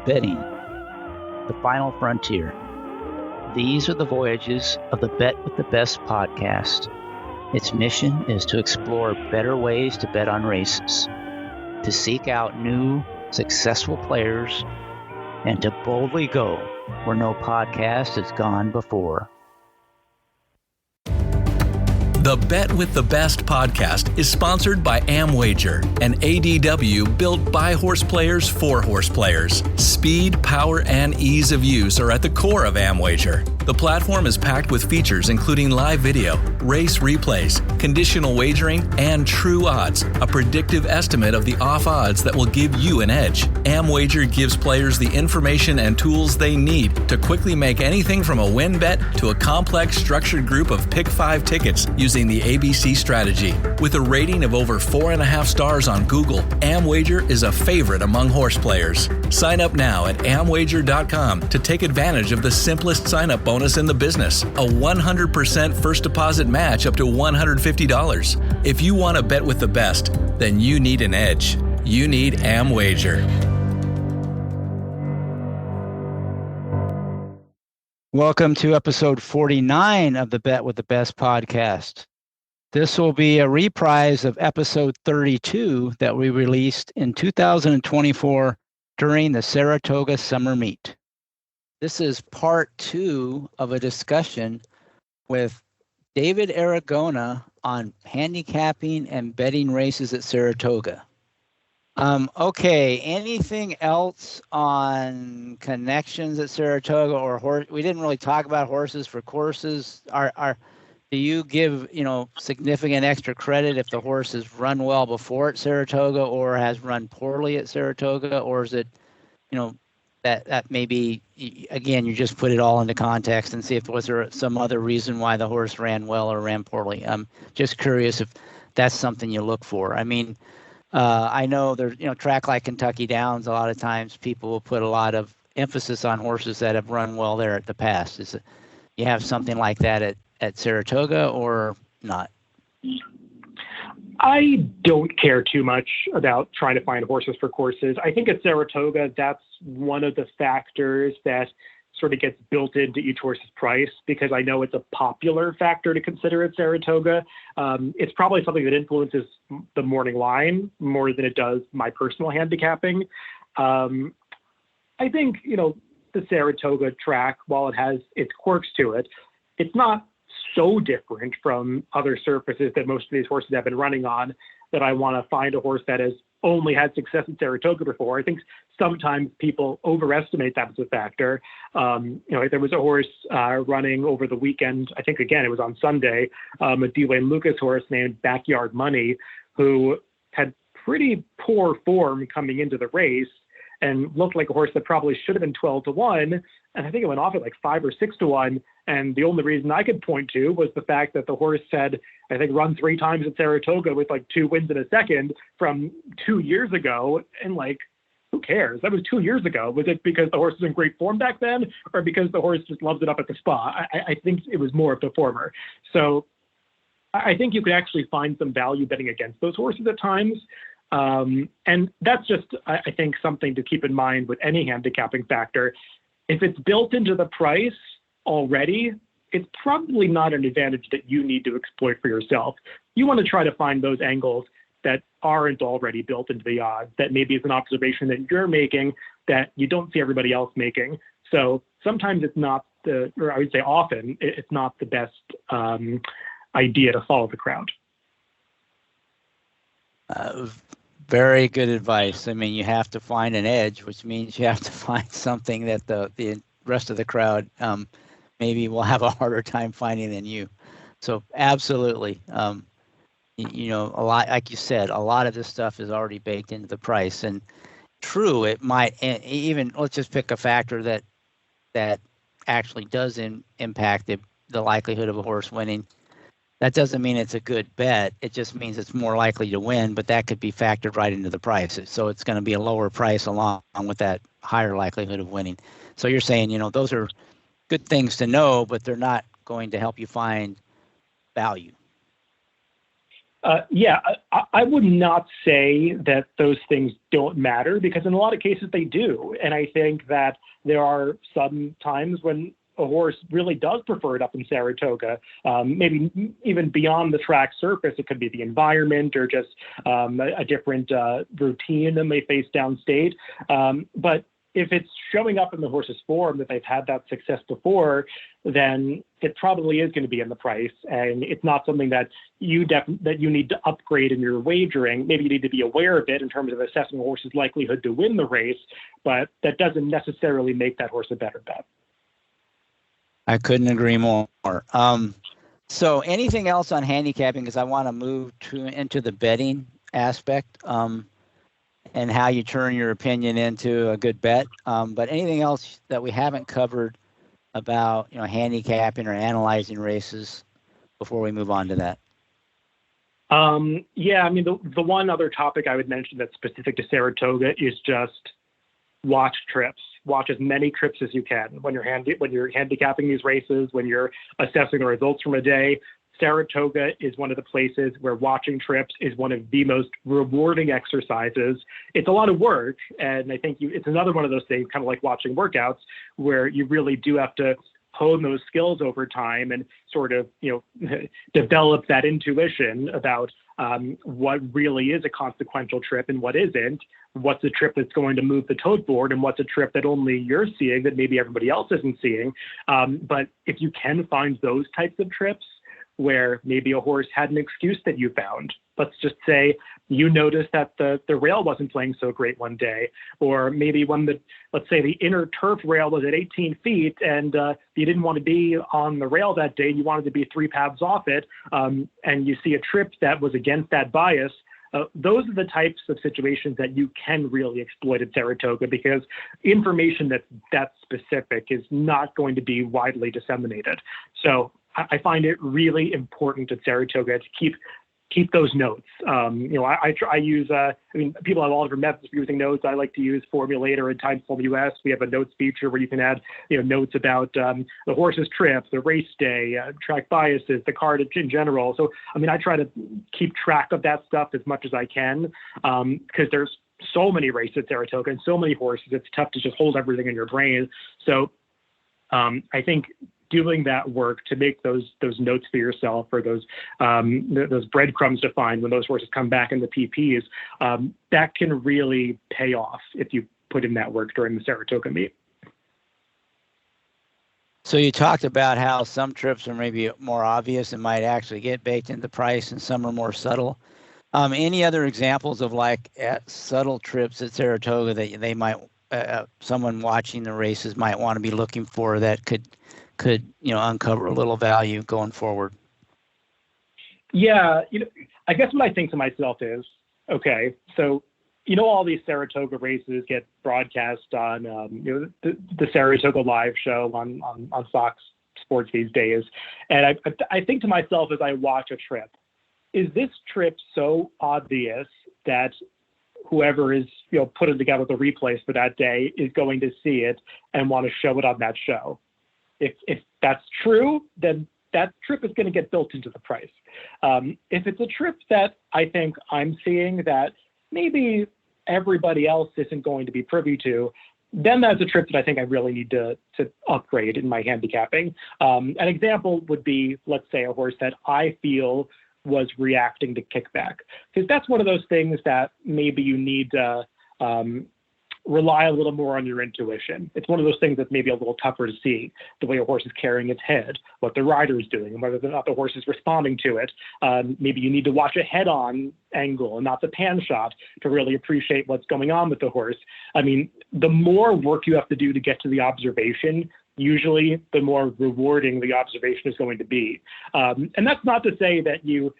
betting, the final frontier. These are the voyages of the Bet with the Best podcast. Its mission is to explore better ways to bet on races, to seek out new, successful players, and to boldly go where no podcast has gone before. The Bet with the Best podcast is sponsored by AmWager, an ADW built by horse players for horse players. Speed, power, and ease of use are at the core of AmWager. The platform is packed with features including live video, race replays, conditional wagering, and true odds, a predictive estimate of the off odds that will give you an edge. AmWager gives players the information and tools they need to quickly make anything from a win bet to a complex structured group of pick 5 tickets using the ABC strategy. With a rating of over 4.5 stars on Google, AmWager is a favorite among horse players. Sign up now at amwager.com to take advantage of the simplest sign-up bonus in the business, a 100% first deposit match up to $150. If you want to bet with the best, then you need an edge. You need AmWager. Welcome to episode 49 of the Bet with the Best podcast. This will be a reprise of episode 32 that we released in 2024 during the Saratoga Summer Meet. This is part 2 of a discussion with David Aragona on handicapping and betting races at Saratoga. Okay, anything else on connections at Saratoga or horse? We didn't really talk about horses for courses. Do you give, significant extra credit if the horse has run well before at Saratoga or has run poorly at Saratoga? Or is it, that maybe, again, you just put it all into context and see if was there some other reason why the horse ran well or ran poorly? I'm just curious if that's something you look for. I mean, I know there's, track like Kentucky Downs, a lot of times people will put a lot of emphasis on horses that have run well there at the past. Is it, you have something like that at Saratoga or not? I don't care too much about trying to find horses for courses. I think at Saratoga, that's one of the factors that sort of gets built into each horse's price because I know it's a popular factor to consider at Saratoga. It's probably something that influences the morning line more than it does my personal handicapping. I think, the Saratoga track, while it has its quirks to it, it's not so different from other surfaces that most of these horses have been running on that I want to find a horse that has only had success at Saratoga before. I think sometimes people overestimate that as a factor. There was a horse running over the weekend. I think, again, it was on Sunday, a Dwayne Lucas horse named Backyard Money, who had pretty poor form coming into the race and looked like a horse that probably should have been 12-1. And I think it went off at like 5 or 6-1. And the only reason I could point to was the fact that the horse had, I think, run 3 times at Saratoga with like 2 wins in a second from 2 years ago. And like, who cares? That was 2 years ago. Was it because the horse was in great form back then or because the horse just loves it up at the spa? I think it was more of the former. So I think you could actually find some value betting against those horses at times. And that's just, I think, something to keep in mind with any handicapping factor. If it's built into the price already, it's probably not an advantage that you need to exploit for yourself. You want to try to find those angles that aren't already built into the odds, that maybe it's an observation that you're making that you don't see everybody else making. So sometimes it's not or I would say often, it's not the best idea to follow the crowd. Very good advice. I mean, you have to find an edge, which means you have to find something that the rest of the crowd maybe will have a harder time finding than you. So absolutely. A lot, like you said, a lot of this stuff is already baked into the price. And true, it might, even, let's just pick a factor that actually does impact the likelihood of a horse winning. That doesn't mean it's a good bet. It just means it's more likely to win, but that could be factored right into the price. So it's going to be a lower price along with that higher likelihood of winning. So you're saying, those are good things to know, but they're not going to help you find value. I would not say that those things don't matter, because in a lot of cases they do. And I think that there are some times when a horse really does prefer it up in Saratoga, maybe even beyond the track surface. It could be the environment or just a different routine than they face downstate. But if it's showing up in the horse's form that they've had that success before, then it probably is going to be in the price, and it's not something that you need to upgrade in your wagering. Maybe you need to be aware of it in terms of assessing a horse's likelihood to win the race, but that doesn't necessarily make that horse a better bet. I couldn't agree more. So anything else on handicapping, because I want to move into the betting aspect and how you turn your opinion into a good bet. But anything else that we haven't covered about handicapping or analyzing races before we move on to that? Yeah, I mean, the one other topic I would mention that's specific to Saratoga is just watch trips. Watch as many trips as you can when you're handicapping these races, when you're assessing the results from a day. Saratoga is one of the places where watching trips is one of the most rewarding exercises. It's a lot of work, and I think it's another one of those things, kind of like watching workouts, where you really do have to hone those skills over time and sort of, develop that intuition about what really is a consequential trip and what isn't. What's a trip that's going to move the tote board, and what's a trip that only you're seeing that maybe everybody else isn't seeing. But if you can find those types of trips where maybe a horse had an excuse that you found, let's just say you noticed that the rail wasn't playing so great one day, or maybe let's say the inner turf rail was at 18 feet and you didn't want to be on the rail that day, you wanted to be 3 paths off it, and you see a trip that was against that bias. Those are the types of situations that you can really exploit at Saratoga, because information that's that specific is not going to be widely disseminated. So I find it really important at Saratoga to keep those notes. I use, people have all different methods for using notes. I like to use Formulator and Timesful US. We have a notes feature where you can add, notes about the horse's trip, the race day, track biases, the card in general. So, I try to keep track of that stuff as much as I can, because there's so many races at Saratoga and so many horses. It's tough to just hold everything in your brain. So I think doing that work to make those notes for yourself, or those breadcrumbs to find when those horses come back in the PPs, that can really pay off if you put in that work during the Saratoga meet. So you talked about how some trips are maybe more obvious and might actually get baked into the price, and some are more subtle. Any other examples of subtle trips at Saratoga that they might, someone watching the races might want to be looking for that could uncover a little value going forward? Yeah, I guess what I think to myself is, okay, so all these Saratoga races get broadcast on the Saratoga Live show on Fox Sports these days, and I think to myself as I watch a trip, is this trip so obvious that whoever is putting together the replays for that day is going to see it and want to show it on that show? If that's true, then that trip is going to get built into the price. If it's a trip that I think I'm seeing that maybe everybody else isn't going to be privy to, then that's a trip that I think I really need to upgrade in my handicapping. An example would be, let's say, a horse that I feel was reacting to kickback, because that's one of those things that maybe you need to rely a little more on your intuition. It's one of those things that's maybe a little tougher to see, the way a horse is carrying its head, what the rider is doing, and whether or not the horse is responding to it. Maybe you need to watch a head-on angle and not the pan shot to really appreciate what's going on with the horse. The more work you have to do to get to the observation, usually the more rewarding the observation is going to be. And that's not to say that you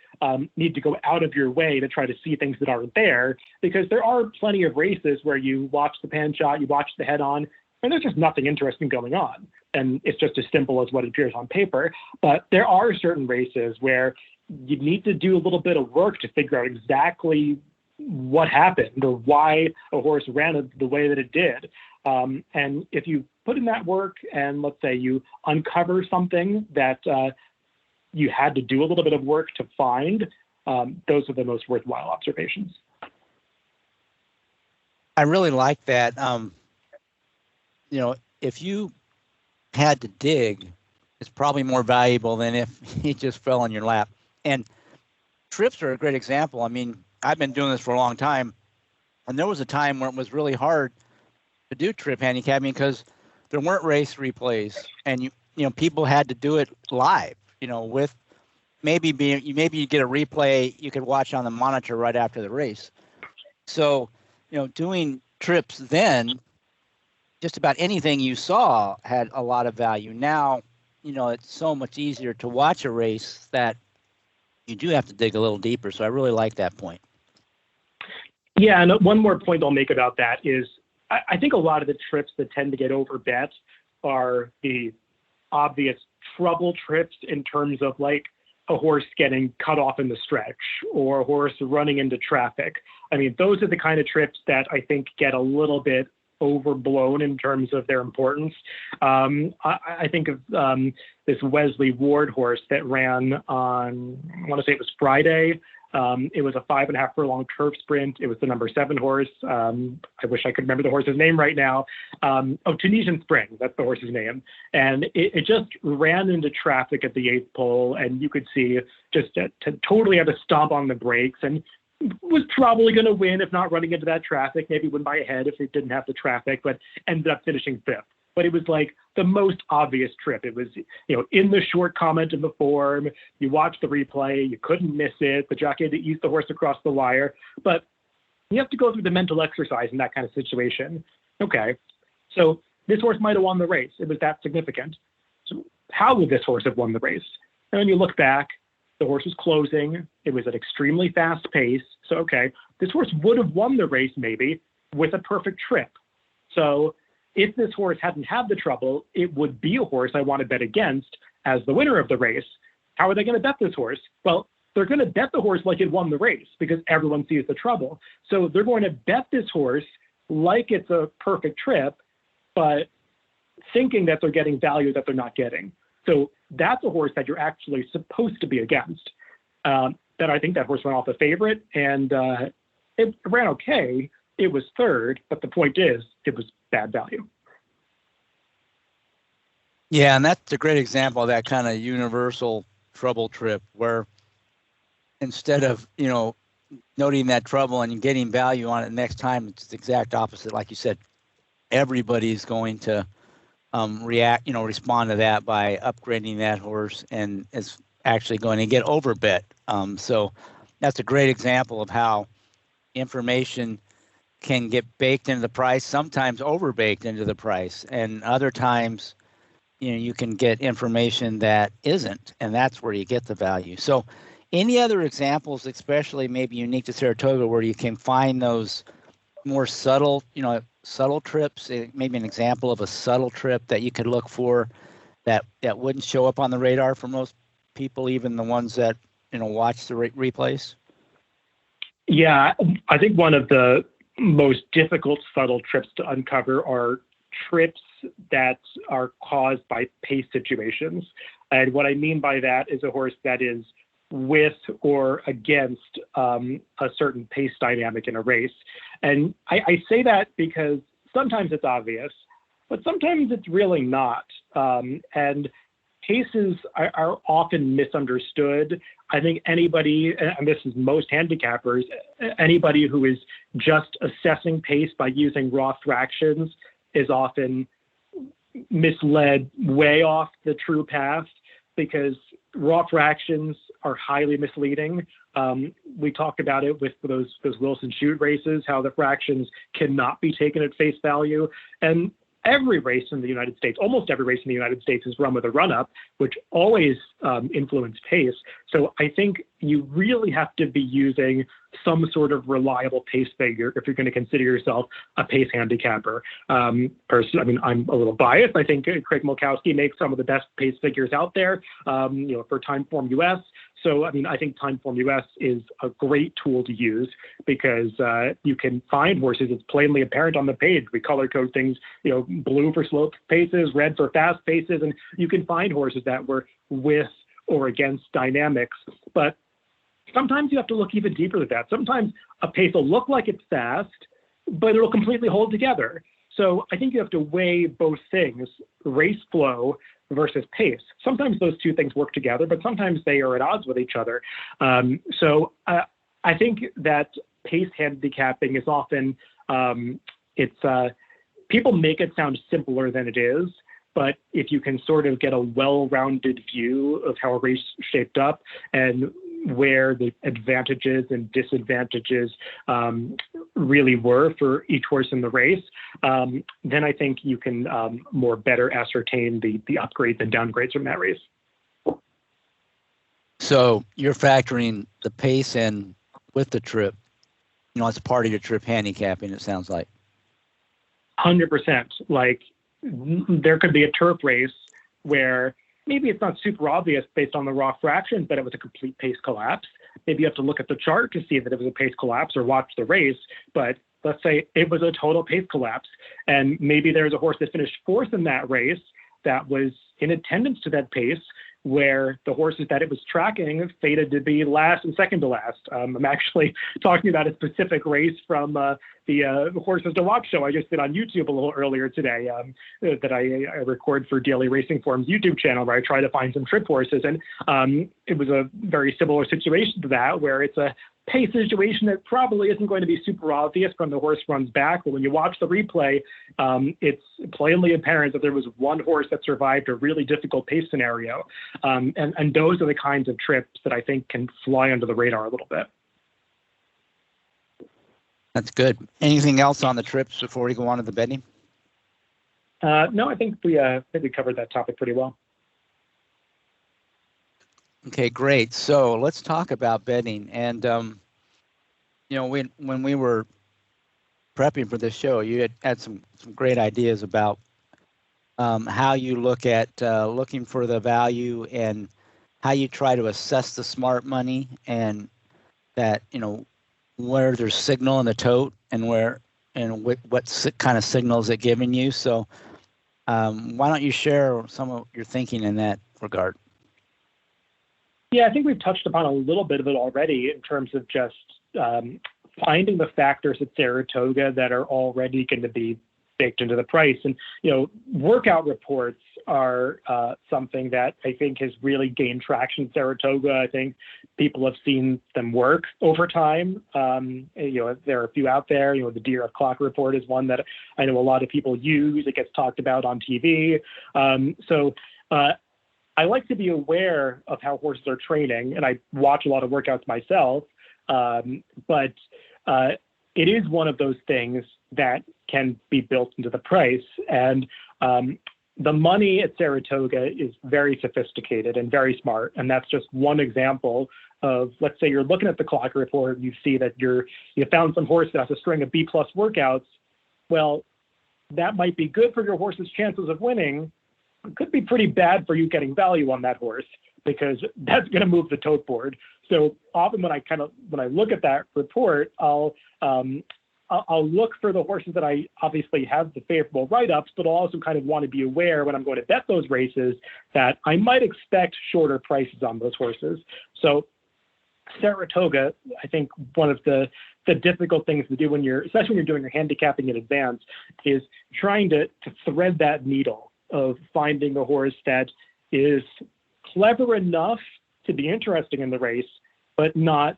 need to go out of your way to try to see things that aren't there, because there are plenty of races where you watch the pan shot, you watch the head on, and there's just nothing interesting going on. And it's just as simple as what appears on paper. But there are certain races where you need to do a little bit of work to figure out exactly what happened or why a horse ran the way that it did. And if you put in that work and let's say you uncover something that you had to do a little bit of work to find, those are the most worthwhile observations. I really like that. If you had to dig, it's probably more valuable than if he just fell on your lap. And trips are a great example. I mean, I've been doing this for a long time, and there was a time where it was really hard to do trip handicapping because there weren't race replays, and people had to do it live. With maybe you get a replay you could watch on the monitor right after the race. So, doing trips then, just about anything you saw had a lot of value. Now, it's so much easier to watch a race that you do have to dig a little deeper. So I really like that point. Yeah, and one more point I'll make about that is I think a lot of the trips that tend to get overbet are the obvious trouble trips in terms of like a horse getting cut off in the stretch or a horse running into traffic. I mean, those are the kind of trips that I think get a little bit overblown in terms of their importance. I think of this Wesley Ward horse that ran on, I want to say it was Friday. It was a 5.5 furlong turf sprint. It was the number 7 horse. I wish I could remember the horse's name right now. Tunisian Spring, that's the horse's name. And it just ran into traffic at the 8th pole, and you could see just to totally have to stomp on the brakes, and was probably going to win if not running into that traffic, maybe win by a head if it didn't have the traffic, but ended up finishing 5th. But it was like the most obvious trip. It was, in the short comment in the form, you watch the replay, you couldn't miss it. The jockey had to ease the horse across the wire. But you have to go through the mental exercise in that kind of situation. Okay, so this horse might have won the race. It was that significant. So how would this horse have won the race? And when you look back, the horse was closing. It was at extremely fast pace. So, okay, this horse would have won the race maybe with a perfect trip. So if this horse hadn't had the trouble, it would be a horse I want to bet against as the winner of the race. How are they going to bet this horse? Well, they're going to bet the horse like it won the race because everyone sees the trouble. So they're going to bet this horse like it's a perfect trip, but thinking that they're getting value that they're not getting. So that's a horse that you're actually supposed to be against. That I think that horse went off a favorite, and it ran okay. It was 3rd, but the point is, it was bad value. Yeah, and that's a great example of that kind of universal trouble trip where instead of, noting that trouble and getting value on it next time, it's the exact opposite. Like you said, everybody's going to respond to that by upgrading that horse and is actually going to get overbet. So that's a great example of how information can get baked into the price, sometimes overbaked into the price, and other times, you can get information that isn't, and that's where you get the value. So any other examples, especially maybe unique to Saratoga, where you can find those more subtle trips, maybe an example of a subtle trip that you could look for that wouldn't show up on the radar for most people, even the ones that, watch the replays? Yeah, I think one of the most difficult subtle trips to uncover are trips that are caused by pace situations. And what I mean by that is a horse that is with or against a certain pace dynamic in a race. And I say that because sometimes it's obvious, but sometimes it's really not. And paces are often misunderstood. I think anybody, and this is most handicappers, anybody who is just assessing pace by using raw fractions is often misled way off the true path because raw fractions are highly misleading. We talked about it with those Wilson Chute races, how the fractions cannot be taken at face value. And every race in the United States, almost every race in the United States is run with a run-up, which always influence pace. So I think you really have to be using some sort of reliable pace figure if you're going to consider yourself a pace handicapper. Personally, I mean, I'm a little biased. I think Craig Mulkowski makes some of the best pace figures out there, for Timeform US. So, I mean, I think Timeform US is a great tool to use because you can find horses. It's plainly apparent on the page. We color code things, blue for slow paces, red for fast paces, and you can find horses that were with or against dynamics. But sometimes you have to look even deeper than that. Sometimes a pace will look like it's fast, but it'll completely hold together. So I think you have to weigh both things, race flow versus pace. Sometimes those two things work together, but sometimes they are at odds with each other. So I think that pace handicapping is often, people make it sound simpler than it is. But if you can sort of get a well-rounded view of how a race shaped up and where the advantages and disadvantages really were for each horse in the race, then I think you can more better ascertain the upgrades and downgrades from that race. So you're factoring the pace in with the trip, as part of your trip handicapping, it sounds like. 100%. Like, there could be a turf race where maybe it's not super obvious based on the raw fractions, but it was a complete pace collapse. Maybe you have to look at the chart to see that it was a pace collapse or watch the race. But let's say it was a total pace collapse. And maybe there's a horse that finished fourth in that race that was in attendance to that pace, where the horses that it was tracking fated to be last and second to last. I'm actually talking about a specific race from the Horses to Watch show I just did on YouTube a little earlier today, that I record for Daily Racing Forum's YouTube channel, where I try to find some trip horses. And it was a very similar situation to that, where it's a pace situation that probably isn't going to be super obvious when the horse runs back. But when you watch the replay, it's plainly apparent that there was one horse that survived a really difficult pace scenario. And those are the kinds of trips that I think can fly under the radar a little bit. That's good. Anything else on the trips before we go on to the betting? No, I think we covered that topic pretty well. Okay, great. So let's talk about betting. And when we were prepping for this show, you had some great ideas about how you look at looking for the value and how you try to assess the smart money, and that where there's signal in the tote and what kind of signals it giving you. So why don't you share some of your thinking in that regard? Yeah, I think we've touched upon a little bit of it already in terms of just finding the factors at Saratoga that are already going to be baked into the price. And, workout reports are something that I think has really gained traction at Saratoga. I think people have seen them work over time. There are a few out there. The Deer Clock Report is one that I know a lot of people use. It gets talked about on TV. I like to be aware of how horses are training, and I watch a lot of workouts myself. But it is one of those things that can be built into the price. And the money at Saratoga is very sophisticated and very smart. And that's just one example of, let's say you're looking at the clock report, you see that you found some horse that has a string of B+ workouts. Well, that might be good for your horse's chances of winning. It could be pretty bad for you getting value on that horse, because that's going to move the tote board. So often when I look at that report, I'll look for the horses that I obviously have the favorable write-ups, but I'll also kind of want to be aware when I'm going to bet those races that I might expect shorter prices on those horses. So Saratoga, I think one of the difficult things to do especially when you're doing your handicapping in advance, is trying to thread that needle of finding a horse that is clever enough to be interesting in the race, but not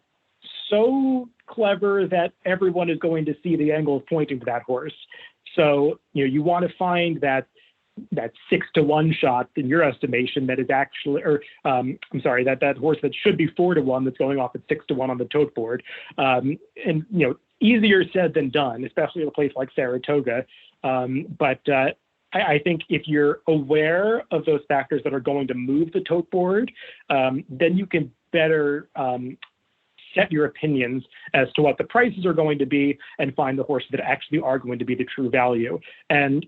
so clever that everyone is going to see the angle pointing to that horse. So, you want to find that 6-to-1 shot in your estimation that is actually, that horse that should be 4-to-1 that's going off at 6-to-1 on the tote board. And easier said than done, especially in a place like Saratoga. But I think if you're aware of those factors that are going to move the tote board, then you can better set your opinions as to what the prices are going to be and find the horses that actually are going to be the true value. And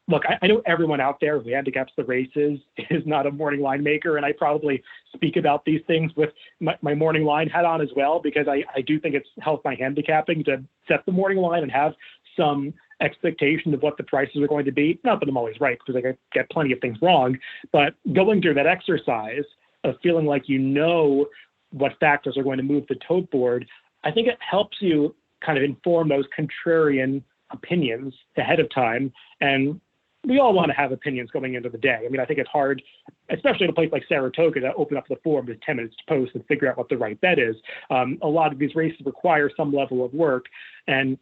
look, I know everyone out there who handicaps the races is not a morning line maker, and I probably speak about these things with my morning line hat on as well, because I do think it's helped my handicapping to set the morning line and have some expectation of what the prices are going to be. Not that I'm always right, because I get plenty of things wrong, but going through that exercise of feeling like what factors are going to move the tote board, I think it helps you kind of inform those contrarian opinions ahead of time. And we all want to have opinions going into the day. I mean, I think it's hard, especially in a place like Saratoga, to open up the forum with 10 minutes to post and figure out what the right bet is. A lot of these races require some level of work. And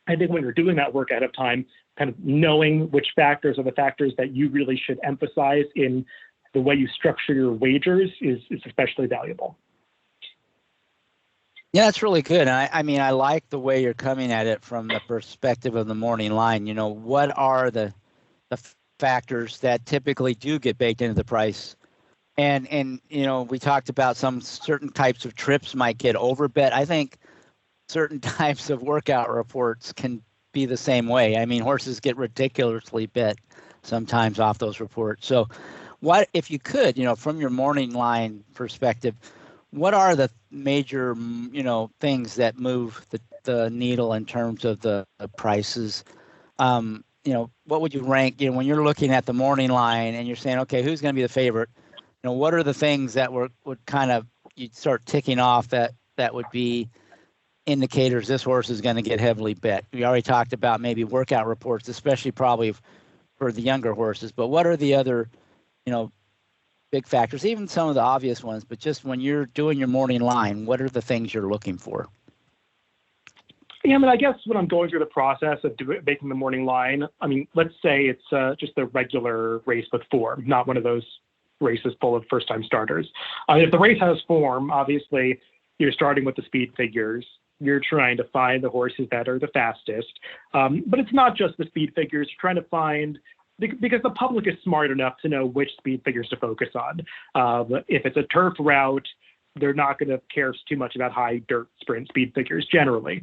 I think when you're doing that work ahead of time, kind of knowing which factors are the factors that you really should emphasize in the way you structure your wagers is especially valuable. Yeah, that's really good. I mean, I like the way you're coming at it from the perspective of the morning line. You know, what are the factors that typically do get baked into the price? And you know, we talked about some certain types of trips might get overbet. I think certain types of workout reports can be the same way. I mean, horses get ridiculously bet sometimes off those reports. So what, if you could, you know, from your morning line perspective, what are the major, you know, things that move the needle in terms of the prices? You know, what would you rank, you know, when you're looking at the morning line and you're saying, okay, who's going to be the favorite? You know, what are the things that would kind of, you'd start ticking off that would be indicators this horse is going to get heavily bet? We already talked about maybe workout reports, especially probably for the younger horses, but what are the other, you know, big factors, even some of the obvious ones, but just when you're doing your morning line, what are the things you're looking for? Yeah, I mean, I guess when I'm going through the process of making the morning line, I mean, let's say it's just a regular race with form, not one of those races full of first-time starters. If the race has form, obviously you're starting with the speed figures. You're trying to find the horses that are the fastest. But it's not just the speed figures. You're trying to find, because the public is smart enough to know which speed figures to focus on. If it's a turf route, they're not going to care too much about high dirt sprint speed figures generally.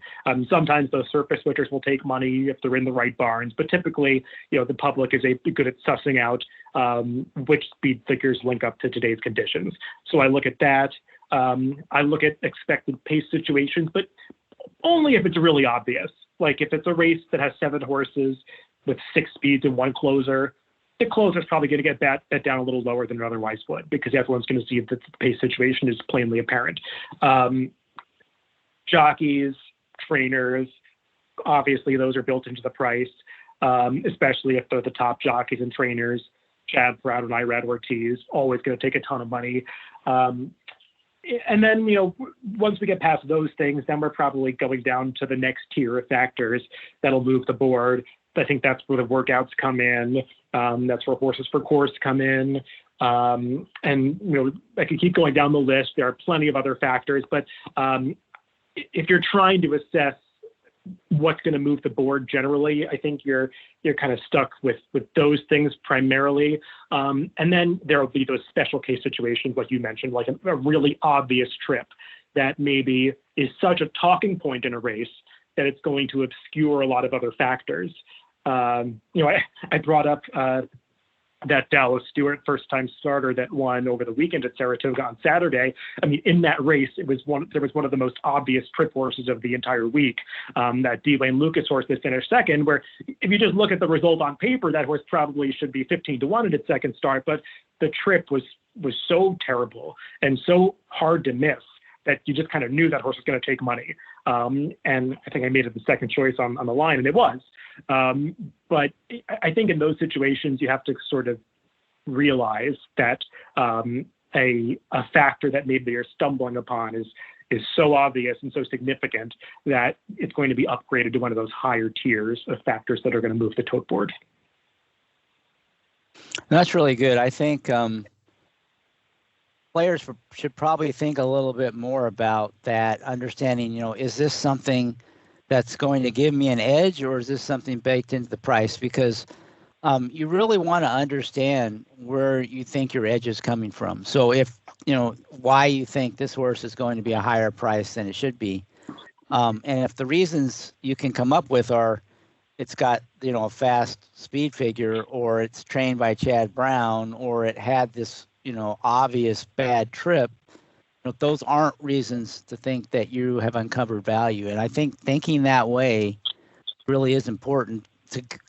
Sometimes those surface switchers will take money if they're in the right barns, but typically, you know, the public is good at sussing out which speed figures link up to today's conditions. So I look at that. I look at expected pace situations, but only if it's really obvious. Like if it's a race that has 7 horses with 6 speeds and 1 closer, the closer is probably going to get bet down a little lower than it otherwise would, because everyone's going to see that the pace situation is plainly apparent. Jockeys, trainers, obviously those are built into the price, especially if they're the top jockeys and trainers. Chad Proud and Irad Ortiz, always going to take a ton of money. And then, you know, once we get past those things, then we're probably going down to the next tier of factors that'll move the board. I think that's where the workouts come in. That's where horses for course come in. And, you know, I could keep going down the list. There are plenty of other factors, but if you're trying to assess what's going to move the board generally, I think you're kind of stuck with those things primarily. And then there will be those special case situations, like you mentioned, like a really obvious trip that maybe is such a talking point in a race that it's going to obscure a lot of other factors. You know, I brought up that Dallas Stewart first-time starter that won over the weekend at Saratoga on Saturday. I mean, in that race, there was one of the most obvious trip horses of the entire week. That D. Wayne Lucas horse that finished second, where if you just look at the result on paper, that horse probably should be 15-1 in its second start, but the trip was so terrible and so hard to miss that you just kind of knew that horse was going to take money. And I think I made it the second choice on the line, and it was. But I think in those situations, you have to sort of realize that a factor that maybe you're stumbling upon is so obvious and so significant that it's going to be upgraded to one of those higher tiers of factors that are going to move the tote board. That's really good. I think players should probably think a little bit more about that, understanding, you know, is this something that's going to give me an edge, or is this something baked into the price? Because you really want to understand where you think your edge is coming from. So if, you know, why you think this horse is going to be a higher price than it should be. And if the reasons you can come up with are, it's got, you know, a fast speed figure, or it's trained by Chad Brown, or it had this, you know, obvious bad trip, you know, those aren't reasons to think that you have uncovered value. And I think thinking that way really is important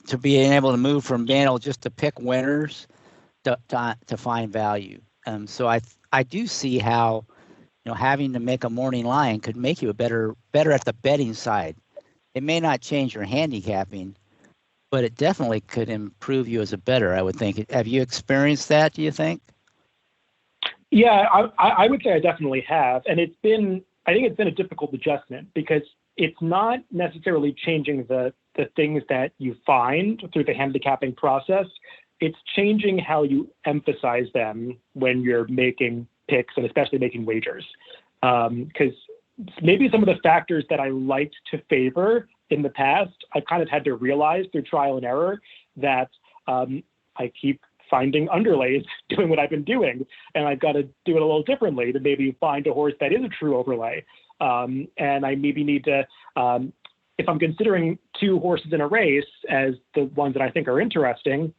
to being able to move from being able just to pick winners to find value. So I do see how having to make a morning line could make you better at the betting side. It may not change your handicapping, but it definitely could improve you as a bettor, I would think. Have you experienced that, do you think? Yeah, I would say I definitely have. And I think it's been a difficult adjustment because it's not necessarily changing the things that you find through the handicapping process. It's changing how you emphasize them when you're making picks and especially making wagers. Because maybe some of the factors that I liked to favor in the past, I've kind of had to realize through trial and error that I keep finding underlays doing what I've been doing, and I've got to do it a little differently to maybe find a horse that is a true overlay. And I maybe need to, if I'm considering two horses in a race as the ones that I think are interesting,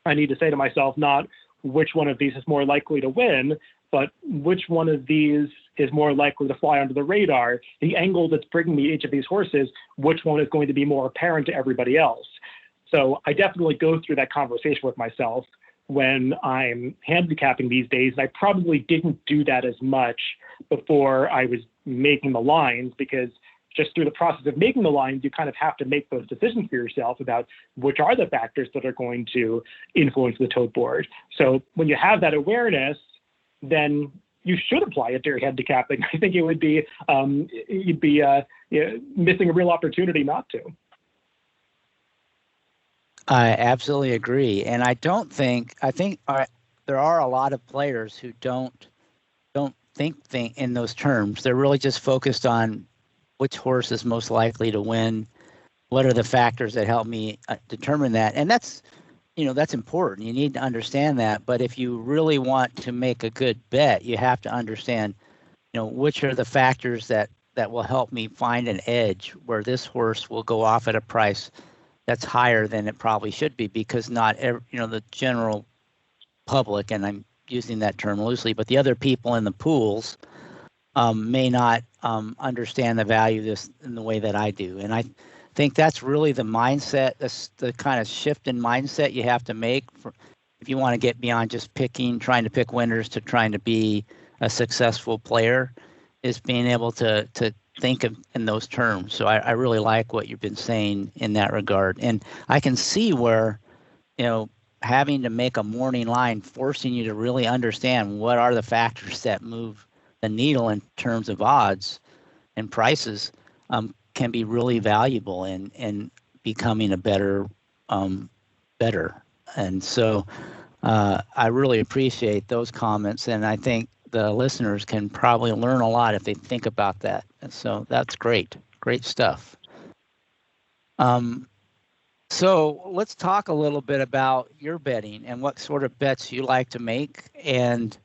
I need to say to myself, not which one of these is more likely to win, but which one of these is more likely to fly under the radar, the angle that's bringing me each of these horses, which one is going to be more apparent to everybody else. So I definitely go through that conversation with myself when I'm handicapping these days. And I probably didn't do that as much before I was making the lines, because just through the process of making the lines, you kind of have to make those decisions for yourself about which are the factors that are going to influence the tote board. So when you have that awareness, then you should apply it to your handicapping. I think it would be, you'd be missing a real opportunity not to. I absolutely agree. And I think there are a lot of players who don't think in those terms. They're really just focused on which horse is most likely to win. What are the factors that help me determine that? And that's important. You need to understand that. But if you really want to make a good bet, you have to understand, which are the factors that will help me find an edge where this horse will go off at a price that's higher than it probably should be, because not every, the general public, and I'm using that term loosely, but the other people in the pools may not understand the value of this in the way that I do. And I think that's really the mindset, the kind of shift in mindset you have to make if you want to get beyond just trying to pick winners to trying to be a successful player, is being able to think in those terms. So I really like what you've been saying in that regard. And I can see where, having to make a morning line, forcing you to really understand what are the factors that move the needle in terms of odds and prices, can be really valuable in becoming a better. And so I really appreciate those comments. And I think the listeners can probably learn a lot if they think about that. And so that's great stuff. So let's talk a little bit about your betting and what sort of bets you like to make, and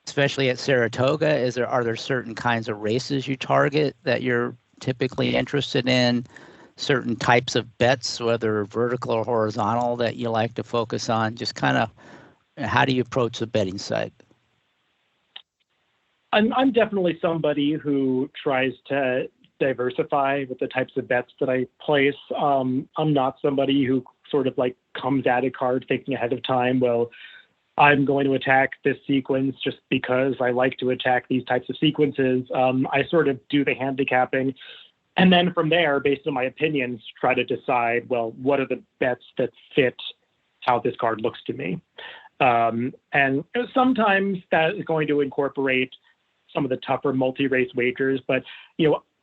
especially at Saratoga, are there certain kinds of races you target that you're typically interested in, certain types of bets, whether vertical or horizontal, that you like to focus on? Just kind of, how do you approach the betting side? I'm definitely somebody who tries to diversify with the types of bets that I place. I'm not somebody who sort of like comes at a card thinking ahead of time, well, I'm going to attack this sequence just because I like to attack these types of sequences. I sort of do the handicapping, and then from there, based on my opinions, try to decide, well, what are the bets that fit how this card looks to me? And sometimes that is going to incorporate some of the tougher multi-race wagers, but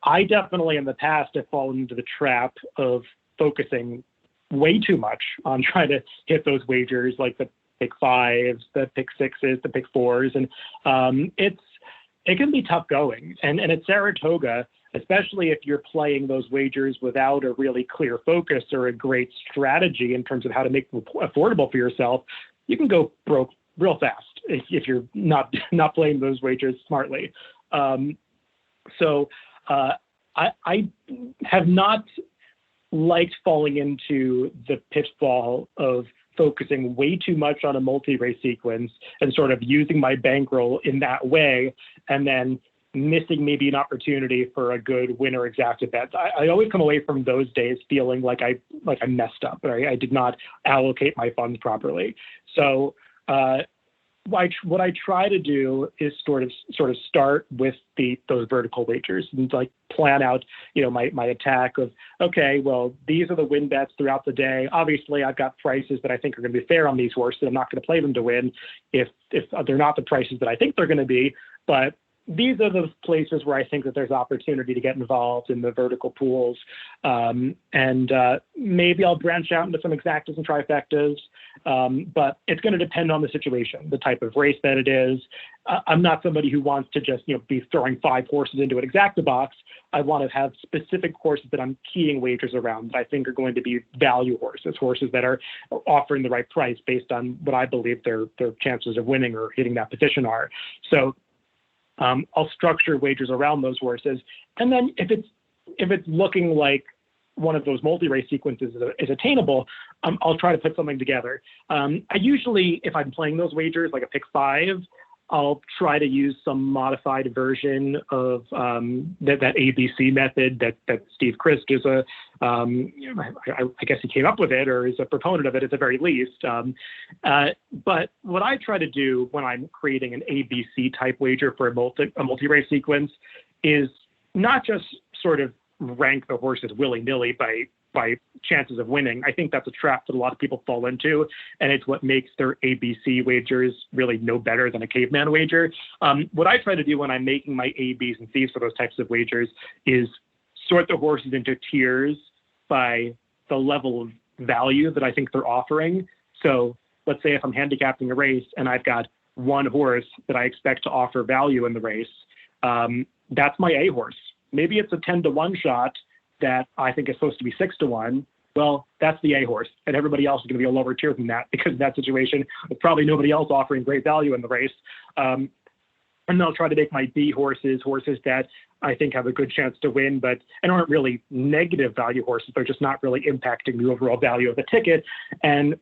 I definitely in the past have fallen into the trap of focusing way too much on trying to hit those wagers, like the pick fives, the pick sixes, the pick fours, and it can be tough going. And at Saratoga, especially if you're playing those wagers without a really clear focus or a great strategy in terms of how to make them affordable for yourself, you can go broke real fast if you're not playing those wagers smartly. So I have not liked falling into the pitfall of focusing way too much on a multi-race sequence and sort of using my bankroll in that way, and then missing maybe an opportunity for a good winner exacta bet. I always come away from those days feeling like I messed up, or I did not allocate my funds properly. So what I try to do is sort of start with those vertical wagers and like plan out, my attack of, okay, well, these are the win bets throughout the day. Obviously, I've got prices that I think are going to be fair on these horses. I'm not going to play them to win if they're not the prices that I think they're going to be, but these are the places where I think that there's opportunity to get involved in the vertical pools. And maybe I'll branch out into some exactas and trifectas, but it's going to depend on the situation, the type of race that it is. I'm not somebody who wants to just be throwing 5 horses into an exacta box. I want to have specific horses that I'm keying wagers around that I think are going to be value horses that are offering the right price based on what I believe their chances of winning or hitting that position are. So I'll structure wagers around those horses. And then if it's looking like one of those multi-race sequences is attainable, I'll try to put something together. I usually, if I'm playing those wagers, like a pick 5, I'll try to use some modified version of that ABC method that Steve Christ is I guess he came up with it or is a proponent of it at the very least. But what I try to do when I'm creating an ABC type wager for a multi-race sequence is not just sort of rank the horses willy-nilly by chances of winning. I think that's a trap that a lot of people fall into, and it's what makes their ABC wagers really no better than a caveman wager. What I try to do when I'm making my A, Bs, and Cs for those types of wagers is sort the horses into tiers by the level of value that I think they're offering. So let's say if I'm handicapping a race and I've got one horse that I expect to offer value in the race, that's my A horse. Maybe it's a 10-to-1 shot that I think is supposed to be 6-to-1. Well, that's the A horse, and everybody else is going to be a lower tier than that because in that situation, with probably nobody else offering great value in the race. And then I'll try to make my B horses that I think have a good chance to win, and aren't really negative value horses. They're just not really impacting the overall value of the ticket. And,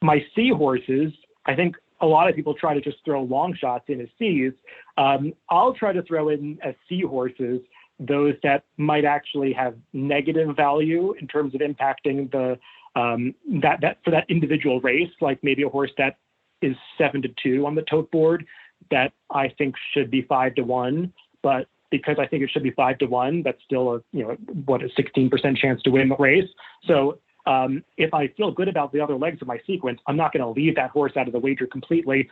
my C horses, I think a lot of people try to just throw long shots in as Cs. I'll try to throw in as C horses those that might actually have negative value in terms of impacting the that for that individual race, like maybe a horse that is 7-2 on the tote board that I think should be 5-1, but because I think it should be 5-1, that's still a 16% chance to win the race. So if I feel good about the other legs of my sequence, I'm not going to leave that horse out of the wager completely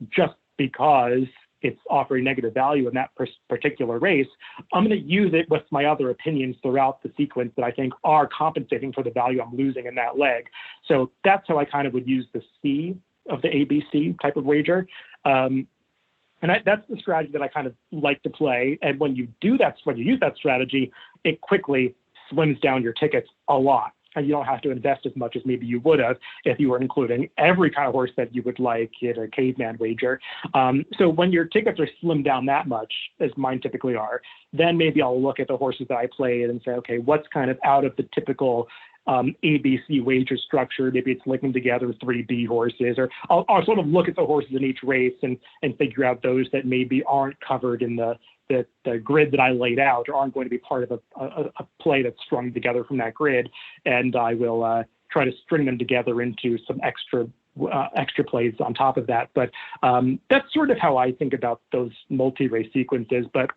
just because it's offering negative value in that particular race. I'm going to use it with my other opinions throughout the sequence that I think are compensating for the value I'm losing in that leg. So that's how I kind of would use the C of the ABC type of wager. And that's the strategy that I kind of like to play. And when you use that strategy, it quickly slims down your tickets a lot. And you don't have to invest as much as maybe you would have if you were including every kind of horse that you would like in a caveman wager. So when your tickets are slimmed down that much, as mine typically are, then maybe I'll look at the horses that I played and say, okay, what's kind of out of the typical ABC wager structure? Maybe it's linking together 3 B horses, or I'll sort of look at the horses in each race and figure out those that maybe aren't covered in the grid that I laid out or aren't going to be part of a play that's strung together from that grid. And I will try to string them together into some extra plays on top of that. But that's sort of how I think about those multi-race sequences. But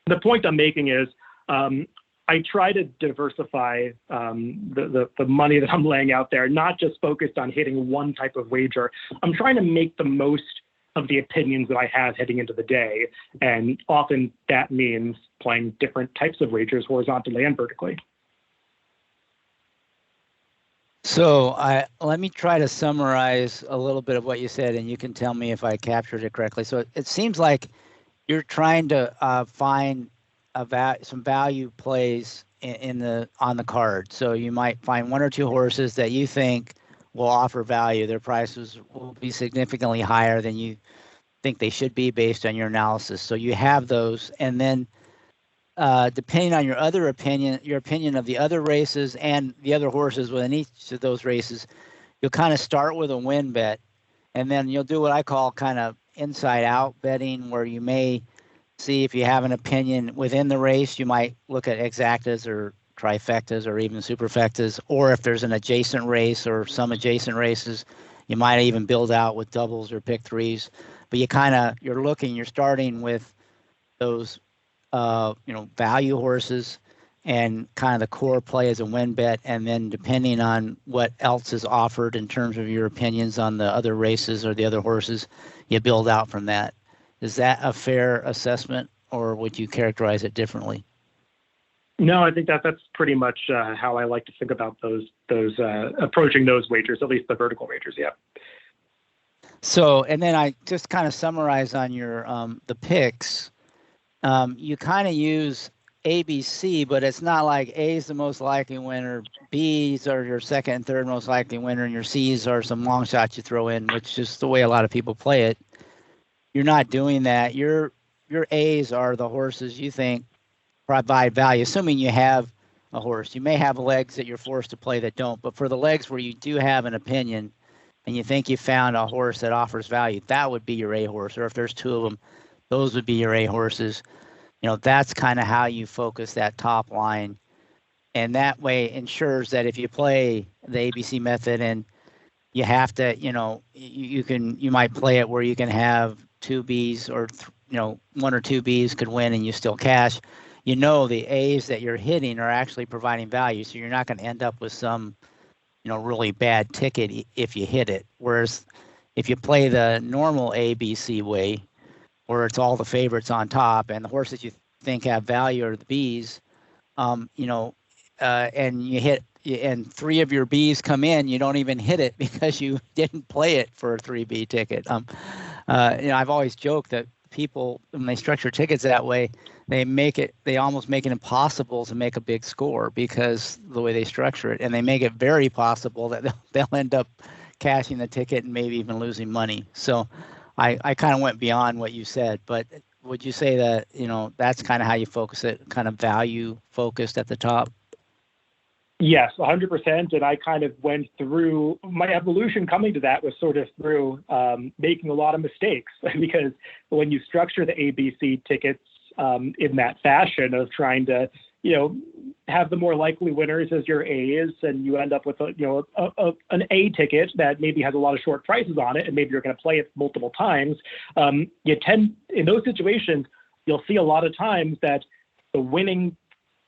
the point I'm making is I try to diversify the money that I'm laying out there, not just focused on hitting one type of wager. I'm trying to make the most of the opinions that I have heading into the day. And often that means playing different types of wagers horizontally and vertically. So let me try to summarize a little bit of what you said, and you can tell me if I captured it correctly. So it seems like you're trying to find some value plays on the card. So you might find 1 or 2 horses that you think will offer value. Their prices will be significantly higher than you think they should be based on your analysis. So you have those, and then depending on your opinion of the other races and the other horses within each of those races, you'll kind of start with a win bet, and then you'll do what I call kind of inside out betting, where you may see if you have an opinion within the race. You might look at exactas or trifectas or even superfectas, or if there's an adjacent race or some adjacent races, You might even build out with doubles or pick threes, but you're starting with those, value horses and kind of the core play as a win bet. And then depending on what else is offered in terms of your opinions on the other races or the other horses, you build out from that. Is that a fair assessment, or would you characterize it differently? No, I think that's pretty much how I like to think about those approaching those wagers, at least the vertical wagers. Yeah. So, and then I just kind of summarize on your the picks. You kind of use ABC, but it's not like A is the most likely winner, B's are your second and third most likely winner, and your C's are some long shots you throw in, which is just the way a lot of people play it. You're not doing that. Your A's are the horses you think provide value, assuming you have a horse. You may have legs that you're forced to play that don't, but for the legs where you do have an opinion and you think you found a horse that offers value, that would be your A horse. Or if there's two of them, those would be your A horses. That's kind of how you focus that top line. And that way ensures that if you play the ABC method and you have to, you might play it where you can have two B's or, one or two B's could win and you still cash. The A's that you're hitting are actually providing value. So you're not going to end up with some, really bad ticket if you hit it. Whereas if you play the normal ABC way, where it's all the favorites on top and the horses you think have value are the B's, and you hit, and three of your B's come in, you don't even hit it because you didn't play it for a 3B ticket. I've always joked that people, when they structure tickets that way, they almost make it impossible to make a big score because the way they structure it, and they make it very possible that they'll end up cashing the ticket and maybe even losing money. So I kind of went beyond what you said, but would you say that, that's kind of how you focus it, kind of value focused at the top? Yes, 100%. And I kind of went through my evolution coming to that was sort of through making a lot of mistakes because when you structure the ABC tickets in that fashion of trying to, have the more likely winners as your A's, and you end up with an A ticket that maybe has a lot of short prices on it, and maybe you're going to play it multiple times. You tend, in those situations, you'll see a lot of times that the winning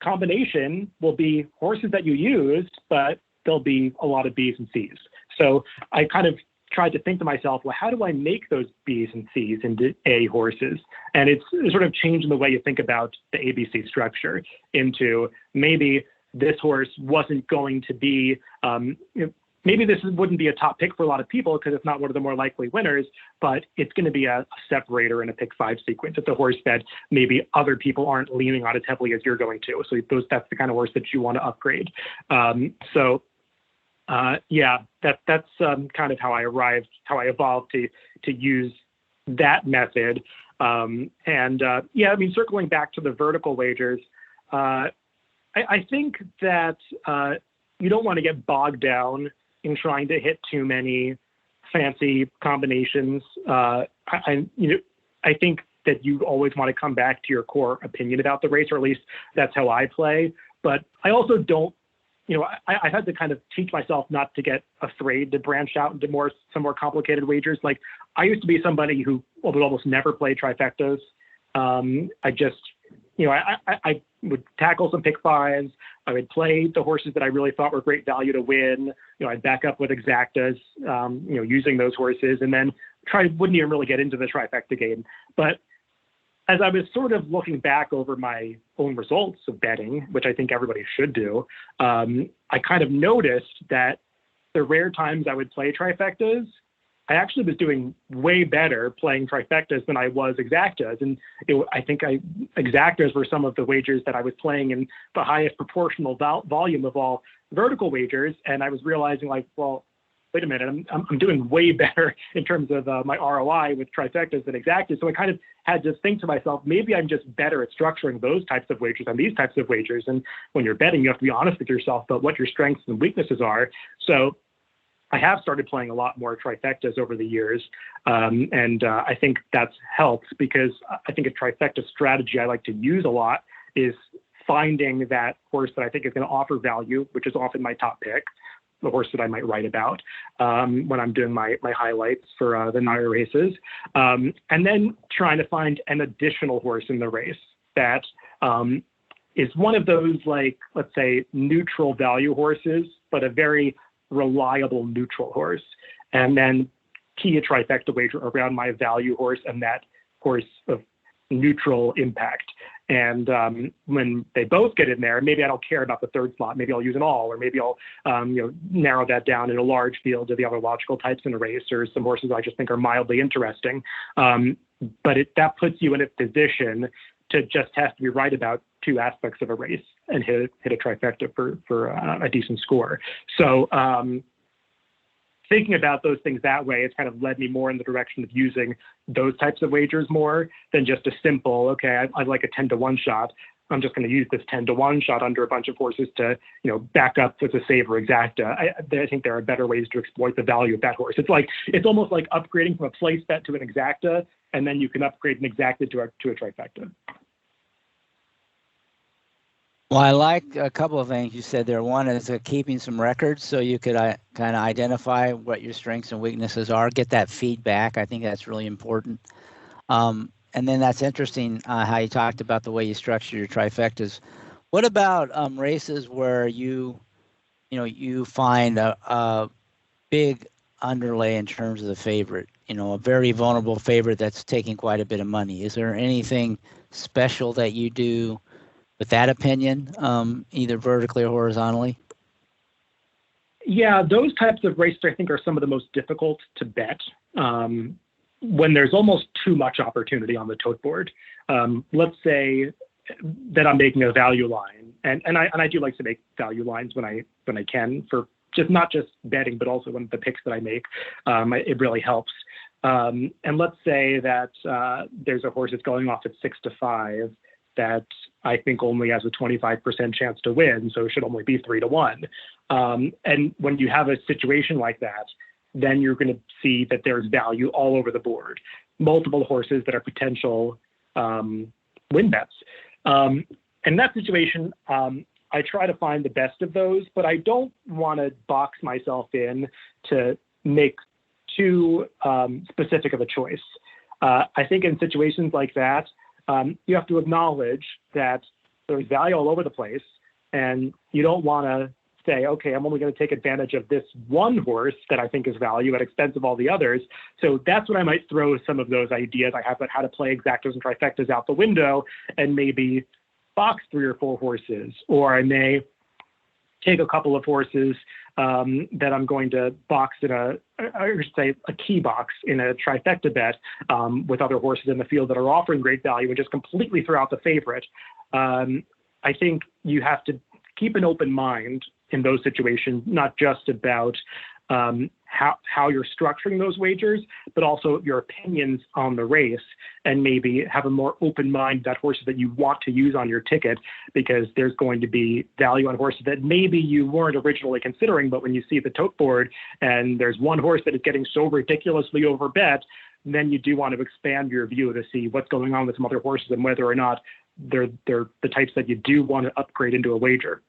combination will be horses that you used, but there'll be a lot of B's and C's. So I kind of tried to think to myself, well, how do I make those B's and C's into A horses? And it's sort of changing the way you think about the ABC structure into maybe this horse wasn't going to be, maybe this wouldn't be a top pick for a lot of people because it's not one of the more likely winners, but it's going to be a separator in a pick five sequence. It's a horse that maybe other people aren't leaning on as heavily as you're going to. So that's the kind of horse that you want to upgrade. That's kind of how I evolved to use that method. Circling back to the vertical wagers, I think that you don't want to get bogged down in trying to hit too many fancy combinations. I think that you always want to come back to your core opinion about the race, or at least that's how I play. But I also don't, I've had to kind of teach myself not to get afraid to branch out into some more complicated wagers. Like I used to be somebody who would almost never play trifectas. I would tackle some pick fives. I would play the horses that I really thought were great value to win. I'd back up with exactas, using those horses, and then wouldn't even really get into the trifecta game. But as I was sort of looking back over my own results of betting, which I think everybody should do, I kind of noticed that the rare times I would play trifectas, I actually was doing way better playing trifectas than I was exactas. And I think exactas were some of the wagers that I was playing in the highest proportional volume of all vertical wagers. And I was realizing like, well, wait a minute, I'm doing way better in terms of my ROI with trifectas than exactas. So I kind of had to think to myself, maybe I'm just better at structuring those types of wagers and these types of wagers. And when you're betting, you have to be honest with yourself about what your strengths and weaknesses are. So I have started playing a lot more trifectas over the years. I think that's helped because I think a trifecta strategy I like to use a lot is finding that horse that I think is going to offer value, which is often my top pick. the horse that I might write about when I'm doing my highlights for the NYRA races. And then trying to find an additional horse in the race that is one of those, like, let's say, neutral value horses, but a very reliable neutral horse. And then key a trifecta wager around my value horse and that horse of neutral impact. And when they both get in there, maybe I don't care about the third slot. Maybe I'll use an all, or maybe I'll narrow that down in a large field to the other logical types in a race, or some horses I just think are mildly interesting. But that puts you in a position to just have to be right about two aspects of a race and hit a trifecta for a decent score. So thinking about those things that way, it's kind of led me more in the direction of using those types of wagers more than just a simple, okay, I like a 10-to-1 shot. I'm just going to use this 10-to-1 shot under a bunch of horses to, back up with a save or exacta. I think there are better ways to exploit the value of that horse. It's almost like upgrading from a place bet to an exacta, and then you can upgrade an exacta to a trifecta. Well, I like a couple of things you said there. One is keeping some records so you could kind of identify what your strengths and weaknesses are, get that feedback. I think that's really important. And then that's interesting how you talked about the way you structure your trifectas. What about races where you find a big underlay in terms of the favorite, a very vulnerable favorite that's taking quite a bit of money? Is there anything special that you do with that opinion, either vertically or horizontally? Yeah, those types of races I think are some of the most difficult to bet when there's almost too much opportunity on the tote board. Let's say that I'm making a value line, and I do like to make value lines when I can, for not just betting, but also when the picks that I make. It really helps. And let's say that there's a horse that's going off at 6-5 that I think only has a 25% chance to win, so it should only be 3-1. And when you have a situation like that, then you're going to see that there's value all over the board. Multiple horses that are potential win bets. In that situation, I try to find the best of those, but I don't want to box myself in to make too specific of a choice. I think in situations like that, you have to acknowledge that there's value all over the place, and you don't want to say, okay, I'm only going to take advantage of this one horse that I think is value at expense of all the others. So that's when I might throw some of those ideas I have about how to play exactas and trifectas out the window and maybe box 3 or 4 horses, or I may take a couple of horses that I'm going to box in a key box in a trifecta bet with other horses in the field that are offering great value, and just completely throw out the favorite. I think you have to keep an open mind in those situations, not just about how you're structuring those wagers, but also your opinions on the race, and maybe have a more open mind about horses that you want to use on your ticket, because there's going to be value on horses that maybe you weren't originally considering, but when you see the tote board and there's one horse that is getting so ridiculously overbet, then you do want to expand your view to see what's going on with some other horses and whether or not they're the types that you do want to upgrade into a wager.